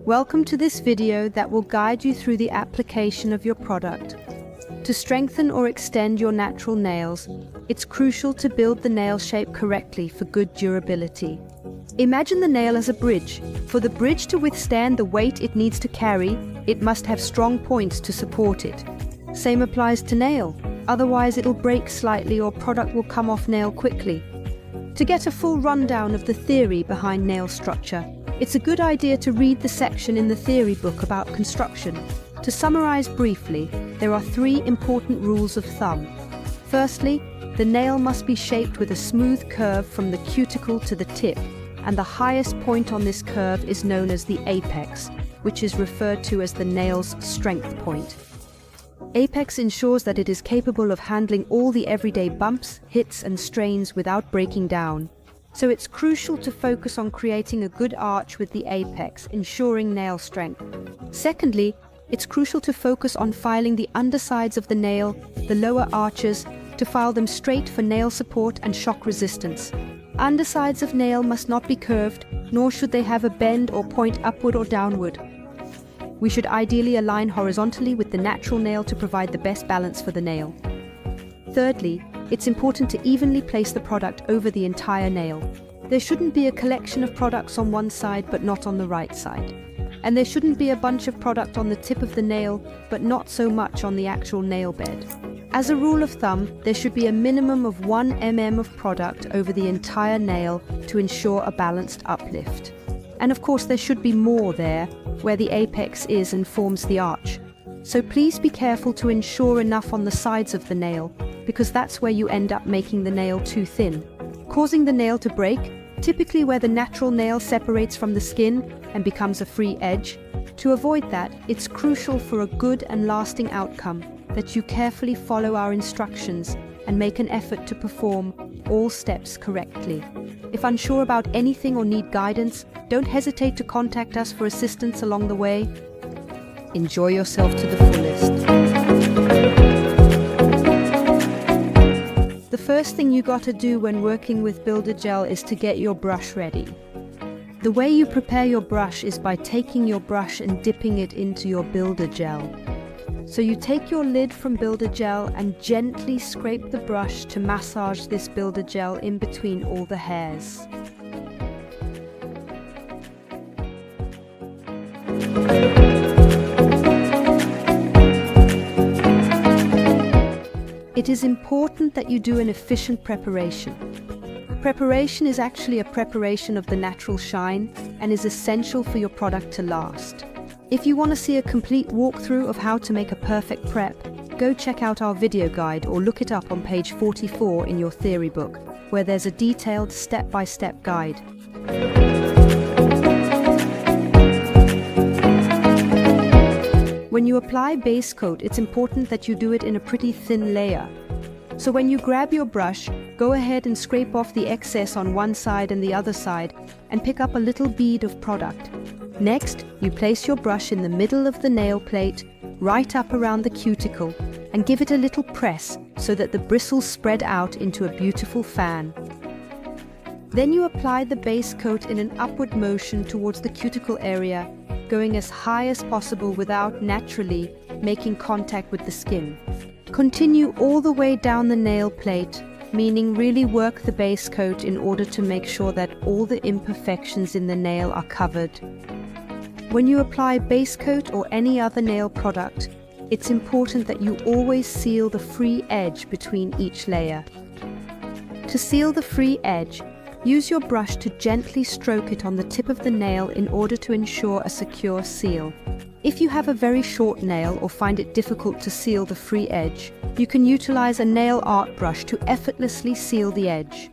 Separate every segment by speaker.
Speaker 1: Welcome to this video that will guide you through the application of your product. To strengthen or extend your natural nails, it's crucial to build the nail shape correctly for good durability. Imagine the nail as a bridge. For the bridge to withstand the weight it needs to carry, it must have strong points to support it. Same applies to nail, otherwise it'll break slightly or product will come off nail quickly. To get a full rundown of the theory behind nail structure, it's a good idea to read the section in the theory book about construction. To summarize briefly, there are 3 important rules of thumb. Firstly, the nail must be shaped with a smooth curve from the cuticle to the tip, and the highest point on this curve is known as the apex, which is referred to as the nail's strength point. Apex ensures that it is capable of handling all the everyday bumps, hits and strains without breaking down. So it's crucial to focus on creating a good arch with the apex, ensuring nail strength. Secondly, it's crucial to focus on filing the undersides of the nail, the lower arches, to file them straight for nail support and shock resistance. Undersides of nail must not be curved, nor should they have a bend or point upward or downward. We should ideally align horizontally with the natural nail to provide the best balance for the nail. Thirdly, it's important to evenly place the product over the entire nail. There shouldn't be a collection of products on one side but not on the right side. And there shouldn't be a bunch of product on the tip of the nail but not so much on the actual nail bed. As a rule of thumb, there should be a minimum of 1 mm of product over the entire nail to ensure a balanced uplift. And of course there should be more there, where the apex is and forms the arch. So please be careful to ensure enough on the sides of the nail, because that's where you end up making the nail too thin, causing the nail to break, typically where the natural nail separates from the skin and becomes a free edge. To avoid that, it's crucial for a good and lasting outcome that you carefully follow our instructions and make an effort to perform all steps correctly. If unsure about anything or need guidance, don't hesitate to contact us for assistance along the way. Enjoy yourself to the fullest. The first thing you gotta do when working with Builder Gel is to get your brush ready. The way you prepare your brush is by taking your brush and dipping it into your Builder Gel. So you take your lid from Builder Gel and gently scrape the brush to massage this Builder Gel in between all the hairs. It is important that you do an efficient preparation. Preparation is actually a preparation of the natural shine and is essential for your product to last. If you want to see a complete walkthrough of how to make a perfect prep, go check out our video guide or look it up on page 44 in your theory book, where there's a detailed step-by-step guide. When you apply base coat, it's important that you do it in a pretty thin layer. So when you grab your brush, go ahead and scrape off the excess on one side and the other side and pick up a little bead of product. Next, you place your brush in the middle of the nail plate, right up around the cuticle, and give it a little press so that the bristles spread out into a beautiful fan. Then you apply the base coat in an upward motion towards the cuticle area, going as high as possible without naturally making contact with the skin. Continue all the way down the nail plate, meaning really work the base coat in order to make sure that all the imperfections in the nail are covered. When you apply base coat or any other nail product, it's important that you always seal the free edge between each layer. To seal the free edge, use your brush to gently stroke it on the tip of the nail in order to ensure a secure seal. If you have a very short nail or find it difficult to seal the free edge, you can utilize a nail art brush to effortlessly seal the edge.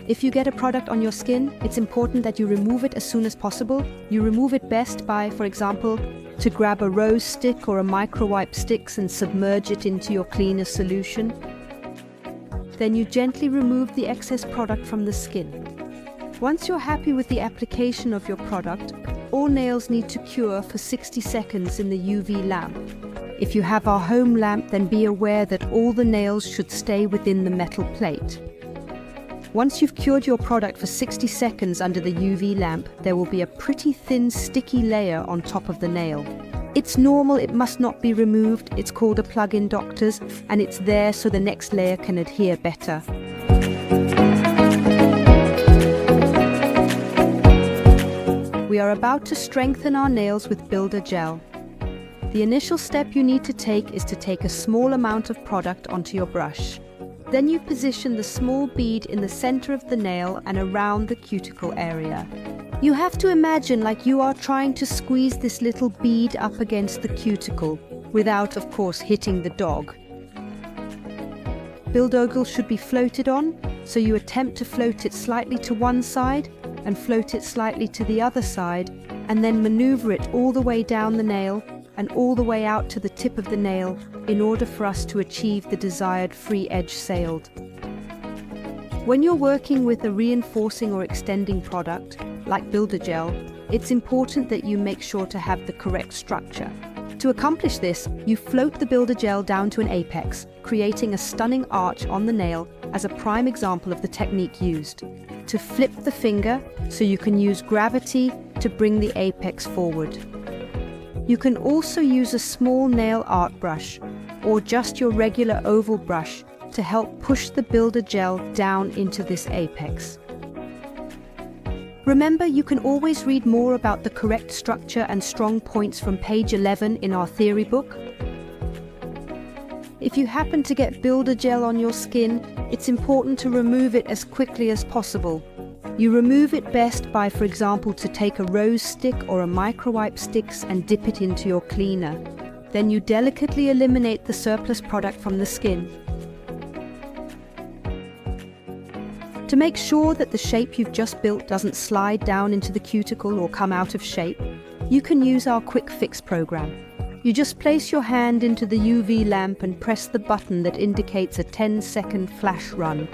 Speaker 1: If you get a product on your skin, it's important that you remove it as soon as possible. You remove it best by, for example, to grab a rose stick or a microwipe sticks and submerge it into your cleaner solution. Then you gently remove the excess product from the skin. Once you're happy with the application of your product, all nails need to cure for 60 seconds in the UV lamp. If you have our home lamp, then be aware that all the nails should stay within the metal plate. Once you've cured your product for 60 seconds under the UV lamp, there will be a pretty thin, sticky layer on top of the nail. It's normal, it must not be removed, it's called a plug-in, doctors, and it's there so the next layer can adhere better. We are about to strengthen our nails with Builder Gel. The initial step you need to take is to take a small amount of product onto your brush. Then you position the small bead in the center of the nail and around the cuticle area. You have to imagine like you are trying to squeeze this little bead up against the cuticle, without, of course, hitting the dog. Builder Gel should be floated on, so you attempt to float it slightly to one side and float it slightly to the other side, and then maneuver it all the way down the nail and all the way out to the tip of the nail in order for us to achieve the desired free edge sailed. When you're working with a reinforcing or extending product, like Builder Gel, it's important that you make sure to have the correct structure. To accomplish this, you float the Builder Gel down to an apex, creating a stunning arch on the nail as a prime example of the technique used. To flip the finger, so you can use gravity to bring the apex forward. You can also use a small nail art brush, or just your regular oval brush, to help push the Builder Gel down into this apex. Remember, you can always read more about the correct structure and strong points from page 11 in our theory book. If you happen to get Builder Gel on your skin, it's important to remove it as quickly as possible. You remove it best by, for example, to take a rose stick or a microwipe sticks and dip it into your cleaner. Then you delicately eliminate the surplus product from the skin. To make sure that the shape you've just built doesn't slide down into the cuticle or come out of shape, you can use our quick fix program. You just place your hand into the UV lamp and press the button that indicates a 10-second flash run.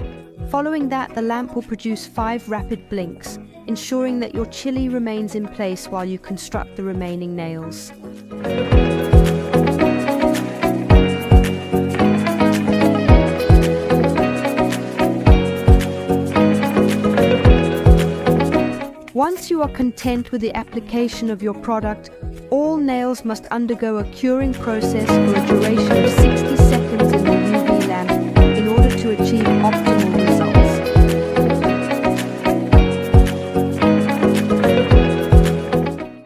Speaker 1: Following that, the lamp will produce 5 rapid blinks, ensuring that your chili remains in place while you construct the remaining nails. Once you are content with the application of your product, all nails must undergo a curing process for a duration of 60 seconds in the UV lamp in order to achieve optimal results.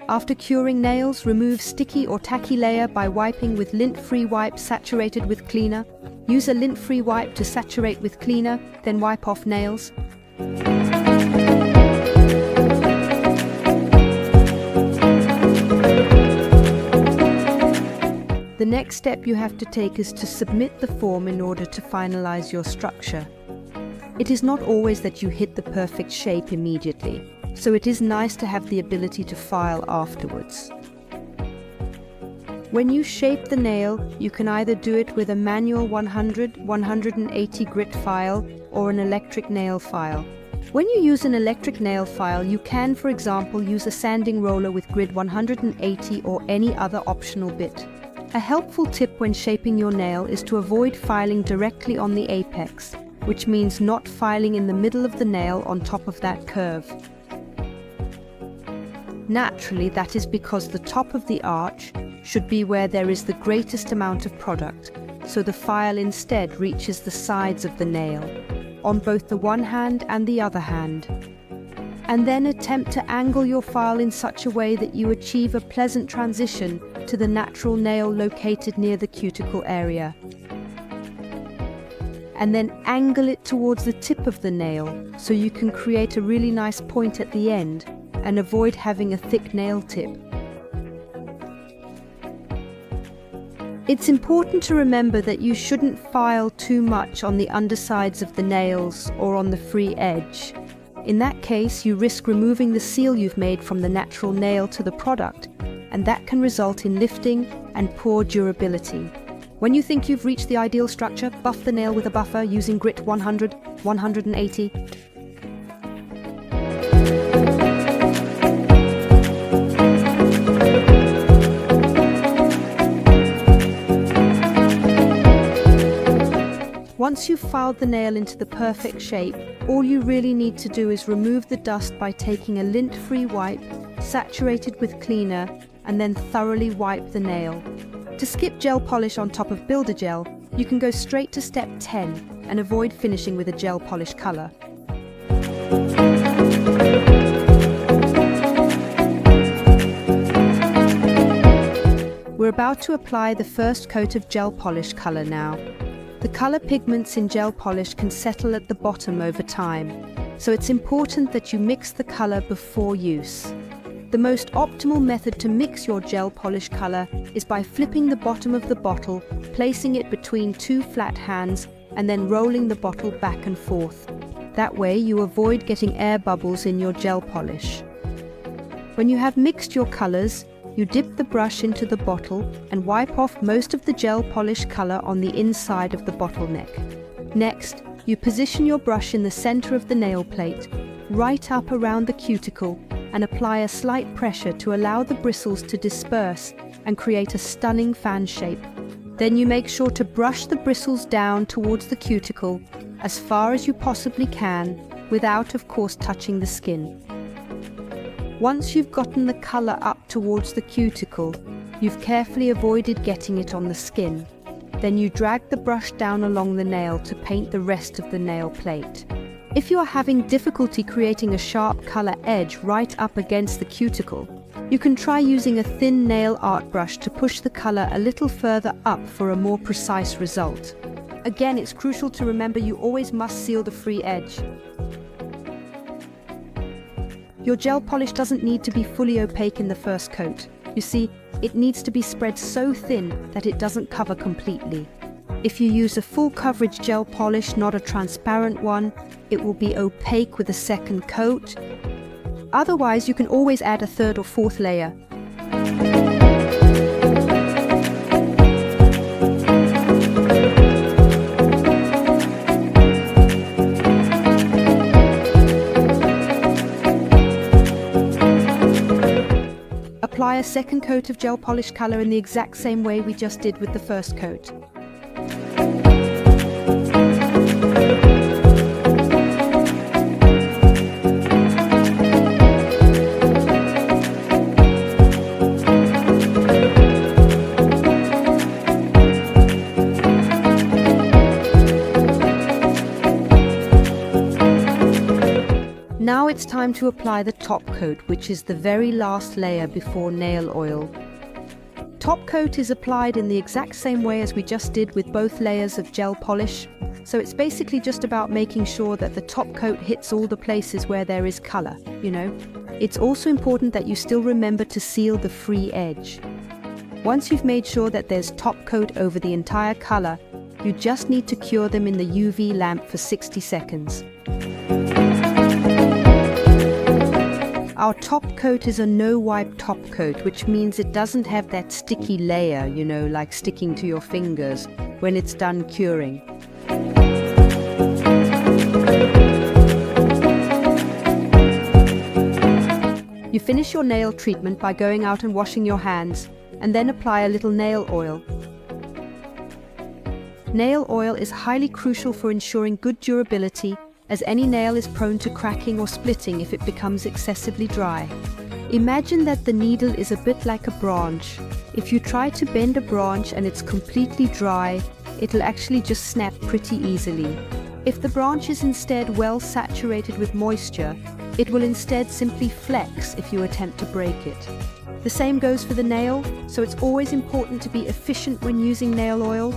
Speaker 1: After curing nails, remove sticky or tacky layer by wiping with lint-free wipe saturated with cleaner. Use a lint-free wipe to saturate with cleaner, then wipe off nails. The next step you have to take is to submit the form in order to finalize your structure. It is not always that you hit the perfect shape immediately, so it is nice to have the ability to file afterwards. When you shape the nail, you can either do it with a manual 180 grit file or an electric nail file. When you use an electric nail file, you can, for example, use a sanding roller with grid 180 or any other optional bit. A helpful tip when shaping your nail is to avoid filing directly on the apex, which means not filing in the middle of the nail on top of that curve. Naturally, that is because the top of the arch should be where there is the greatest amount of product, so the file instead reaches the sides of the nail, on both the one hand and the other hand. And then attempt to angle your file in such a way that you achieve a pleasant transition to the natural nail located near the cuticle area. And then angle it towards the tip of the nail so you can create a really nice point at the end and avoid having a thick nail tip. It's important to remember that you shouldn't file too much on the undersides of the nails or on the free edge. In that case, you risk removing the seal you've made from the natural nail to the product, and that can result in lifting and poor durability. When you think you've reached the ideal structure, buff the nail with a buffer using grit 100, 180. Once you've filed the nail into the perfect shape, all you really need to do is remove the dust by taking a lint-free wipe, saturated with cleaner, and then thoroughly wipe the nail. To skip gel polish on top of Builder Gel, you can go straight to step 10 and avoid finishing with a gel polish color. We're about to apply the first coat of gel polish color now. The color pigments in gel polish can settle at the bottom over time, so it's important that you mix the color before use. The most optimal method to mix your gel polish color is by flipping the bottom of the bottle, placing it between two flat hands, and then rolling the bottle back and forth. That way you avoid getting air bubbles in your gel polish. When you have mixed your colors, you dip the brush into the bottle and wipe off most of the gel polish color on the inside of the bottleneck. Next, you position your brush in the center of the nail plate, right up around the cuticle, and apply a slight pressure to allow the bristles to disperse and create a stunning fan shape. Then you make sure to brush the bristles down towards the cuticle as far as you possibly can, without of course touching the skin. Once you've gotten the color up towards the cuticle, you've carefully avoided getting it on the skin. Then you drag the brush down along the nail to paint the rest of the nail plate. If you are having difficulty creating a sharp color edge right up against the cuticle, you can try using a thin nail art brush to push the color a little further up for a more precise result. Again, it's crucial to remember you always must seal the free edge. Your gel polish doesn't need to be fully opaque in the first coat. You see, it needs to be spread so thin that it doesn't cover completely. If you use a full coverage gel polish, not a transparent one, it will be opaque with a second coat. Otherwise, you can always add a third or fourth layer. Apply a second coat of gel polish color in the exact same way we just did with the first coat. Now it's time to apply the top coat, which is the very last layer before nail oil. Top coat is applied in the exact same way as we just did with both layers of gel polish, so it's basically just about making sure that the top coat hits all the places where there is color, you know. It's also important that you still remember to seal the free edge. Once you've made sure that there's top coat over the entire color, you just need to cure them in the UV lamp for 60 seconds. Our top coat is a no-wipe top coat, which means it doesn't have that sticky layer, you know, like sticking to your fingers when it's done curing. You finish your nail treatment by going out and washing your hands, and then apply a little nail oil. Nail oil is highly crucial for ensuring good durability, as any nail is prone to cracking or splitting if it becomes excessively dry. Imagine that the needle is a bit like a branch. If you try to bend a branch and it's completely dry, it'll actually just snap pretty easily. If the branch is instead well saturated with moisture, it will instead simply flex if you attempt to break it. The same goes for the nail, so it's always important to be efficient when using nail oil.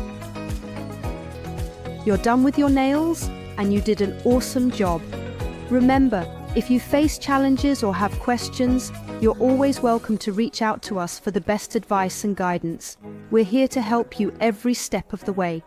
Speaker 1: You're done with your nails, and you did an awesome job. Remember, if you face challenges or have questions, you're always welcome to reach out to us for the best advice and guidance. We're here to help you every step of the way.